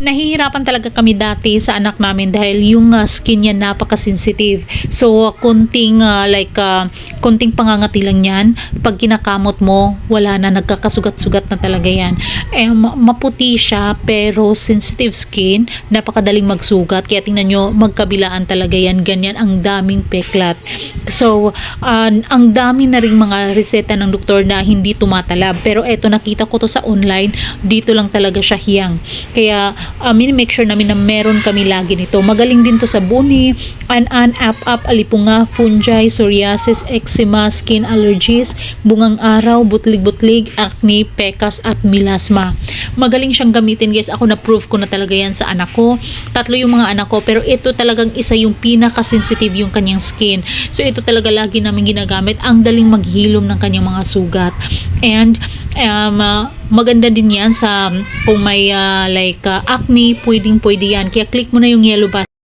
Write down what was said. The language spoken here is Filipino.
Nahihirapan talaga kami dati sa anak namin dahil yung skin niya napaka-sensitive. So, konting pangangati lang yan. Pag kinakamot mo, wala na, nagkakasugat-sugat na talaga yan. Maputi siya, pero sensitive skin, napakadaling magsugat. Kaya tingnan nyo, magkabilaan talaga yan. Ganyan, ang daming peklat. So, ang dami na ring mga reseta ng doktor na hindi tumatalab. Pero eto, nakita ko to sa online, dito lang talaga siya hiyang. Kaya, make sure namin na meron kami lagi nito. Magaling din to sa buni, up, alipunga, fungi, psoriasis, eczema, skin allergies, bungang araw, butlig-butlig, acne, pekas, at melasma. Magaling siyang gamitin, guys. Ako na-proof ko na talaga yan sa anak ko. 3 yung mga anak ko, pero ito talagang isa yung pinaka-sensitive yung kanyang skin. So, ito talaga lagi namin ginagamit. Ang daling maghilom ng kanyang mga sugat. And, maganda din yan sa kung may acne, pwede yan. Kaya click mo na yung yellow button